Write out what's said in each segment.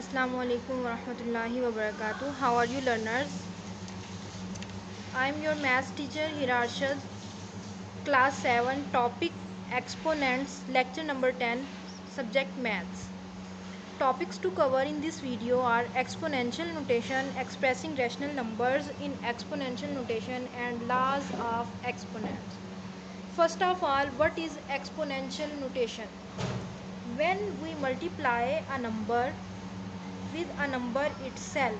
Assalamualaikum warahmatullahi wabarakatuh. How are you learners? I am your maths teacher Hirarshad, class 7, topic exponents, lecture number 10, subject maths. Topics to cover in this video are exponential notation, expressing rational numbers in exponential notation, and laws of exponents. First of all, what is exponential notation? When we multiply a number with a number itself,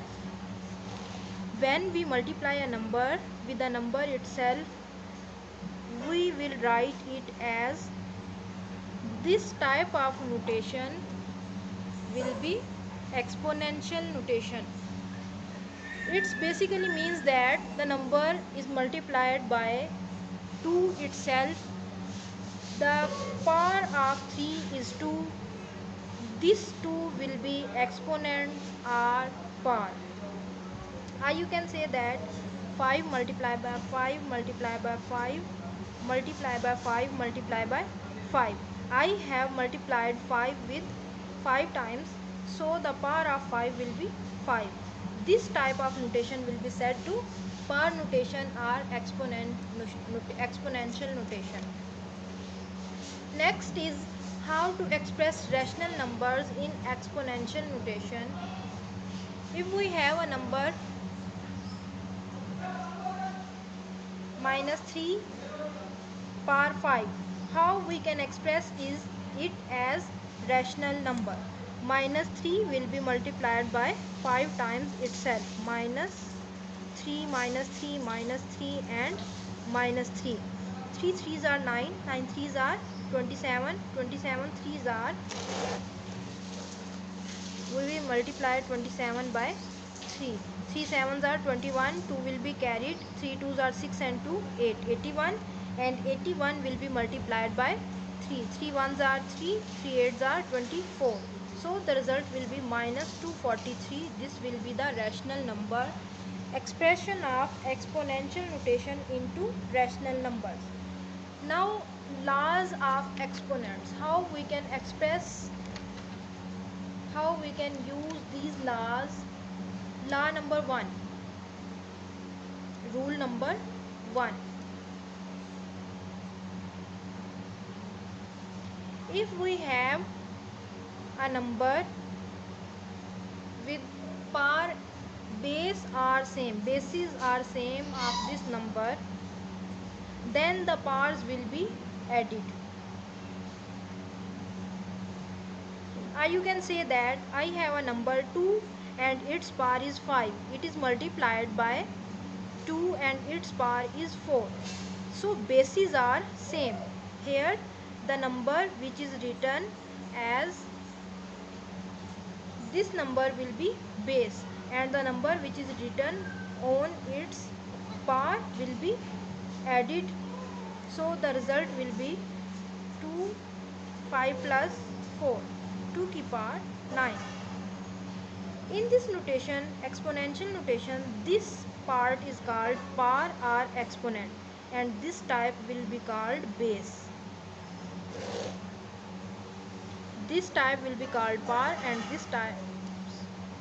when we multiply a number with a number itself, we will write it as this type of notation will be exponential notation. It basically means that the number is multiplied by 2 itself. The power of 3 is 2. This 2 will be exponents or power. You can say that 5 multiplied by 5 multiplied by 5 multiplied by 5 multiplied by 5. I have multiplied 5 with 5 times, so the power of 5 will be 5. This type of notation will be said to power notation or exponential notation. Next is how to express rational numbers in exponential notation. If we have a number minus 3 power 5, how we can express is it as rational number. Minus 3 will be multiplied by 5 times itself. Minus 3 minus 3 minus 3 and minus 3. 3 3s are 9, 9 3s are 27, 27 3s are, we will multiply 27 by 3. 3 7s are 21, 2 will be carried, 3 2s are 6 and 2 8, 81, and 81 will be multiplied by 3. 3 1s are 3, 3 8s are 24. So the result will be minus 243. This will be the rational number. Expression of exponential notation into rational numbers. Now laws of exponents. How we can use these laws. Law number 1, rule number 1. If we have a number with power bases are same of this number, then the powers will be added. You can say that I have a number 2 and its power is 5. It is multiplied by 2 and its power is 4. So bases are same. Here the number which is written as this number will be base, and the number which is written on its power will be added. So the result will be 2 5 plus 4, 2 की power 9. In this notation, exponential notation, this part is called power or exponent, and this type will be called base. This type will be called power and this type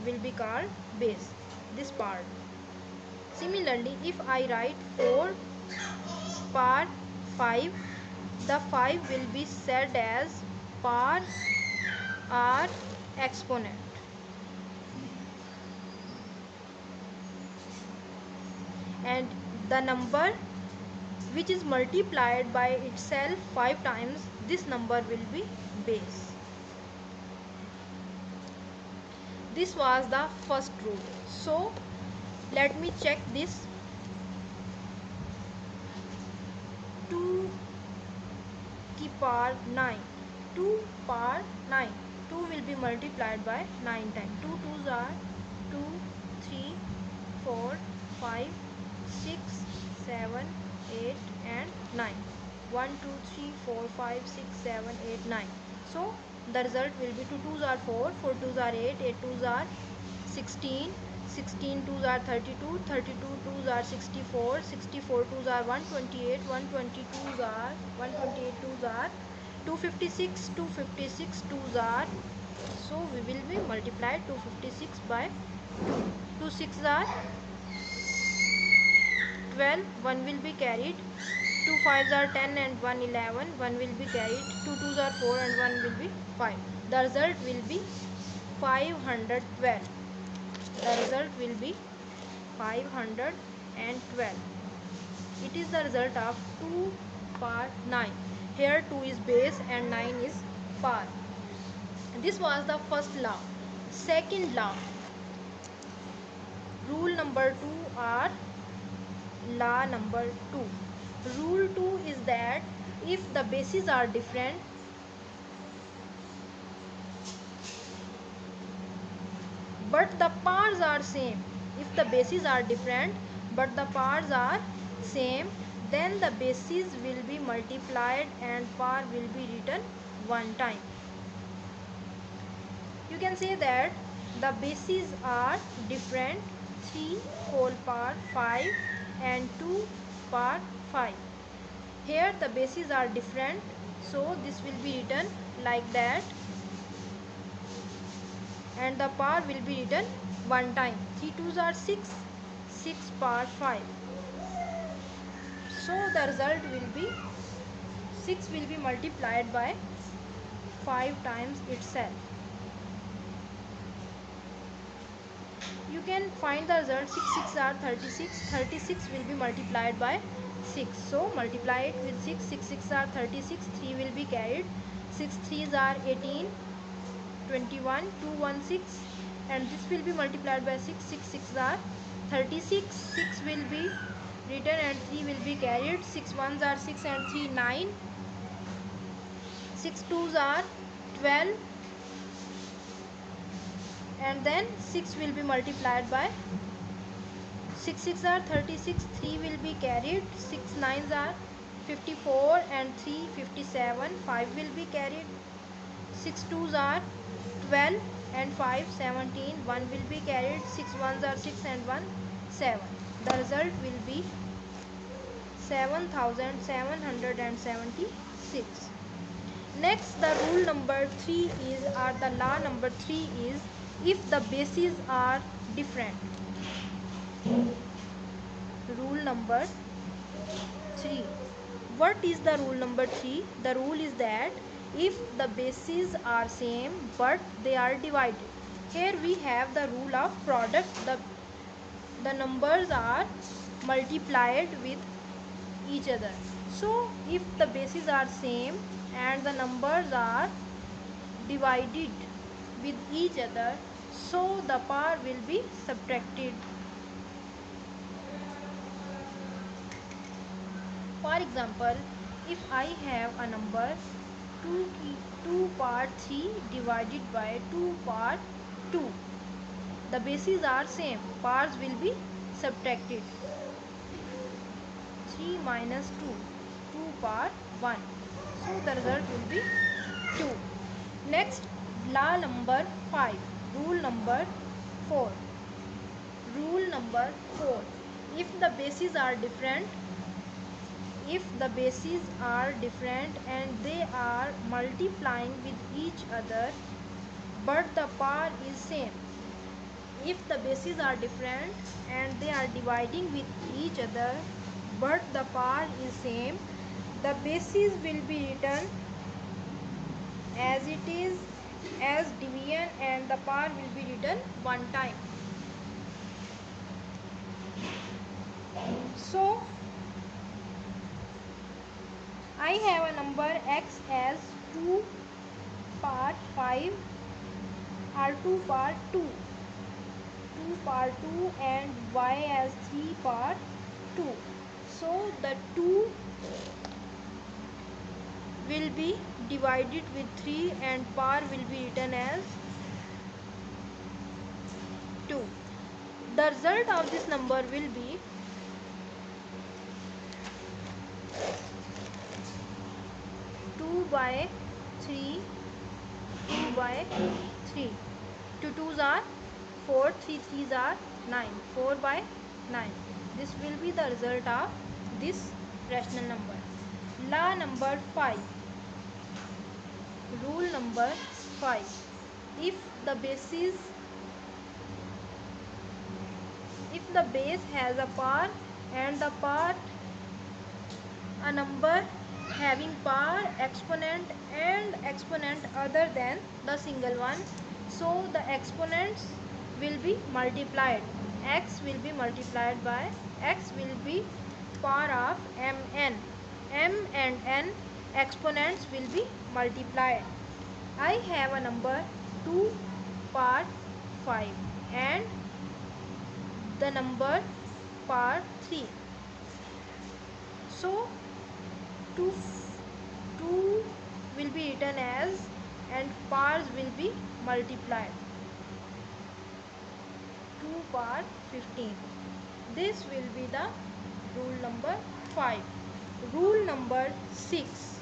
will be called base, this part. Similarly, if I write 4 power 5, the 5 will be said as power or exponent. And the number which is multiplied by itself 5 times, this number will be base. This was the first rule. So let me check this. 2 की power 9, 2 power 9, 2 will be multiplied by 9 times. 2 2s are 2, 3, 4, 5, 6, 7, 8 and 9. 1 2 3 4 5 6 7 8 9. So the result will be 2 2s are 4, 4 2s are 8, 8 2s are 16, 16 2s are 32, 32 2s are 64, 64 2s are 128, 122s are 128 2s are 256, 256 2s are So we will be multiply 256 by 2. 2 6 are 12, 1 will be carried, 2 5s are 10 and 1 11, 1 will be carried, 2 2s are 4 and 1 will be 5. The result will be 512. The result will be 512. It is the result of 2 power 9. Here 2 is base and 9 is power. This was the first law. Second law, rule number 2 or law number 2. Rule 2 is that if the bases are different, but the powers are same. If the bases are different but the powers are same, then the bases will be multiplied and power will be written one time. You can say that the bases are different, 3 whole power 5 and 2 power 5. Here the bases are different, so this will be written like that and the power will be written one time. 3 2s are 6, 6 power 5. So the result will be 6 will be multiplied by 5 times itself. You can find the result. 6 6 are 36. 36 will be multiplied by 6. So multiply it with 6. 6 6 are 36. 3 will be carried. 6 3s are 18. 21 2 1 6 and this will be multiplied by 6. 6 6 are 36. 6 will be written and 3 will be carried. 6 1s are 6 and 3 9. 6 2s are 12 and then 6 will be multiplied by 6 6 are 36. 3 will be carried. 6 9s are 54 and 3 57. 5 will be carried. 6 2s are 12 and 5 17. 1 will be carried. 6 1s are 6 and 1 7. The result will be 7776. Next, the rule number 3 is, or the law number 3 is, if the bases are different. Rule number 3. What is the rule number 3? The rule is that if the bases are same but they are divided. Here we have the rule of product. The numbers are multiplied with each other. So if the bases are same and the numbers are divided with each other, so the power will be subtracted. For example, if I have a number 2 power 3 divided by 2 power 2, the bases are same, powers will be subtracted. 3 minus 2, 2 power 1. So the result will be 2. Next, law number 5. Rule number 4. Rule number 4. If the bases are different, and they are multiplying with each other but the power is same. If the bases are different and they are dividing with each other but the power is same, the bases will be written as it is, as division, and the power will be written one time. So I have a number x as 2 power 5 or 2 power 2, 2 power 2, and y as 3 power 2. So the 2 will be divided with 3 and power will be written as 2. The result of this number will be 2 by 3, 2 by 3. 2 2s are 4, 3 3s are 9, 4 by 9. This will be the result of this rational number. Law number 5. Rule number 5. if the base has a power and the part a number having power, exponent and exponent other than the single one, so the exponents will be multiplied. X will be multiplied by x will be power of mn. M and n exponents will be multiplied. I have a number 2 part 5 and the number part 3. So 2 will be written as and parts will be multiplied. 2 part 15. This will be the rule number 5. Rule number 6.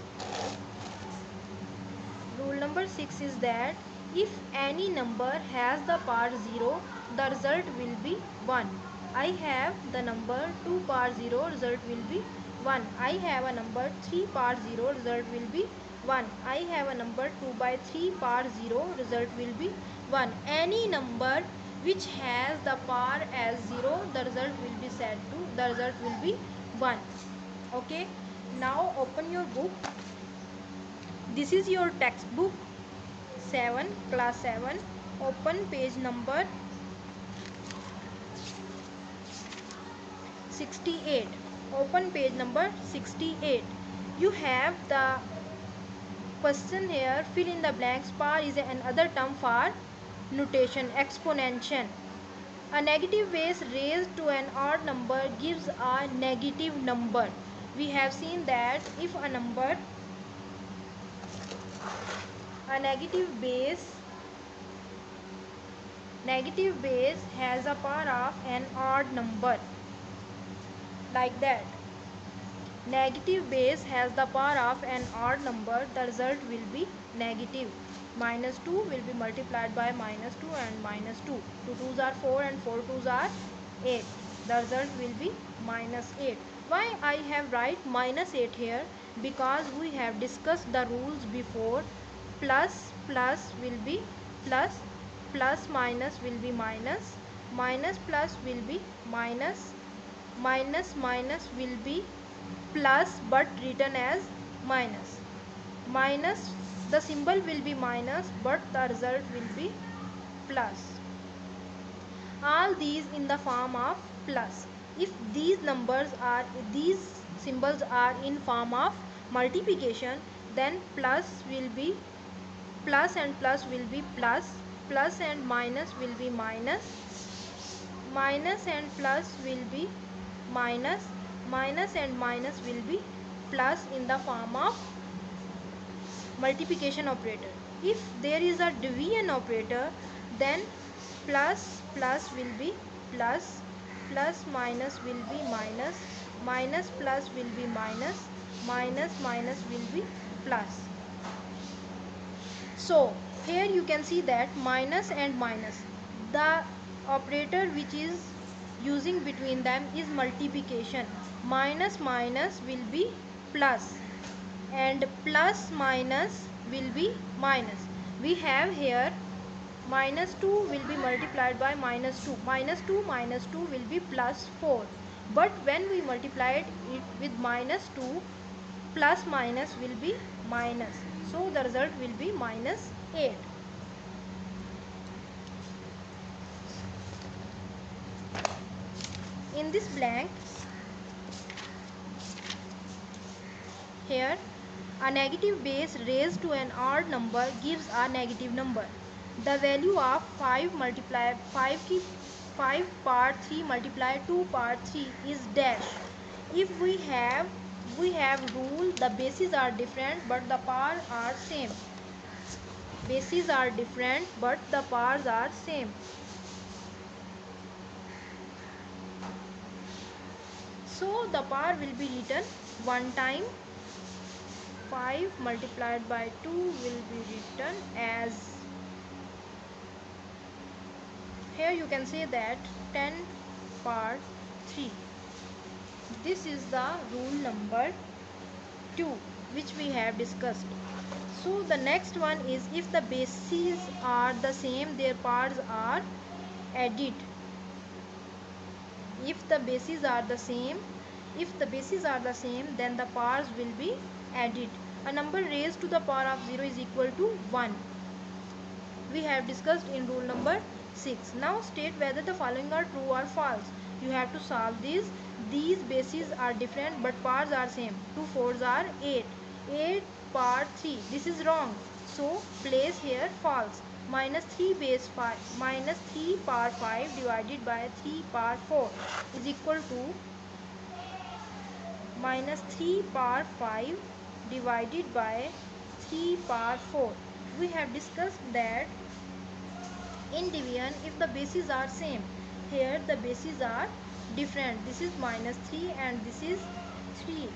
Rule number 6 is that if any number has the power 0, the result will be 1. I have the number 2 power 0, result will be 1. I have a number 3 power 0, result will be 1. I have a number 2 by 3 power 0, result will be 1. Any number which has the power as 0, the result will be set to, the result will be 1. Okay, now open your book. This is your textbook 7, class 7. Open page number 68. Open page number 68. You have the question here. Fill in the blanks. Power is another term for notation, exponential. A negative base raised to an odd number gives a negative number. We have seen that if a number, a negative base has a power of an odd number, like that. Negative base has the power of an odd number, the result will be negative. Minus 2 will be multiplied by minus 2 and minus 2. 2 2s are 4 and 4 2s are 8. The result will be minus 8. Why I have write minus 8 here? Because we have discussed the rules before. Plus will be plus, plus minus will be minus, minus plus will be minus, minus will be plus but written as minus. Minus, the symbol will be minus but the result will be plus. All these in the form of plus. If these symbols are in form of multiplication, then plus will be plus and plus will be plus, plus and minus will be minus, minus and plus will be minus, minus and minus will be plus in the form of multiplication operator. If there is a division operator, then plus will be plus, plus minus will be minus, minus plus will be minus, minus will be plus. So here you can see that minus and minus, the operator which is using between them is multiplication. Minus will be plus and plus minus will be minus. We have here minus 2 will be multiplied by minus 2. Minus 2 will be plus 4. But when we multiplied it with minus 2, plus minus will be minus. So the result will be minus 8. In this blank, here a negative base raised to an odd number gives a negative number. The value of 5 multiply 5 part 3 multiply 2 part 3 is dash. If we have rule, the bases are different but the powers are same. Bases are different but the powers are same. So the power will be written one time. 5 multiplied by 2 will be written as, here you can say that 10 part 3. This is the rule number 2 which we have discussed. So the next one is, if the bases are the same, their parts are added. If the bases are the same, then the parts will be added. A number raised to the power of 0 is equal to 1. We have discussed in rule number 6. Now state whether the following are true or false. You have to solve these. These bases are different but parts are same. 2 4s are 8. 8 part 3. This is wrong. So place here false. Minus 3 base 5 minus 3 power 5 divided by 3 power 4 is equal to minus 3 power 5 divided by 3 power 4. We have discussed that in division, if the bases are same, here the bases are different. This is minus 3 and this is 3,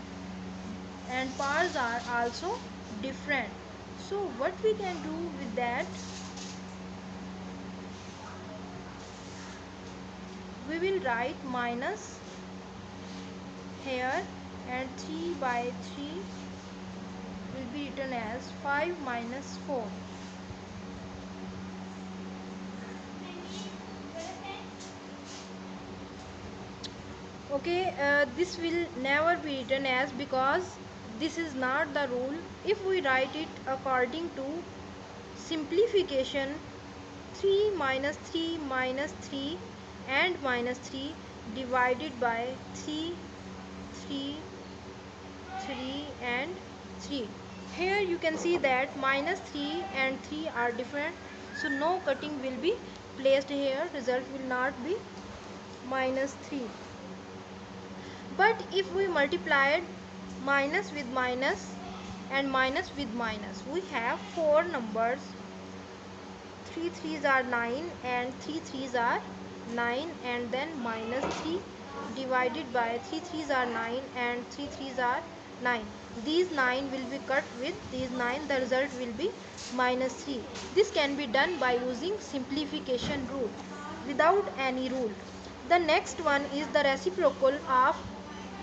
and parts are also different. So what we can do with that, we will write minus here, and 3 by 3 will be written as 5 minus 4. Okay, this will never be written as, because this is not the rule. If we write it according to simplification, 3 minus 3 minus 3 and minus 3 divided by 3 3 3 and 3. Here you can see that minus 3 and 3 are different, so no cutting will be placed here. Result will not be minus 3. But if we multiplied minus with minus and minus with minus, we have 4 numbers. 3 3s are 9 and 3 3s are 9, and then minus 3 divided by 3 3s are 9 and 3 3s are 9. These 9 will be cut with these 9. The result will be minus 3. This can be done by using simplification rule without any rule. The next one is the reciprocal of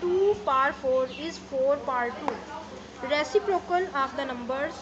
2 power 4 is 4 power 2. Reciprocal of the numbers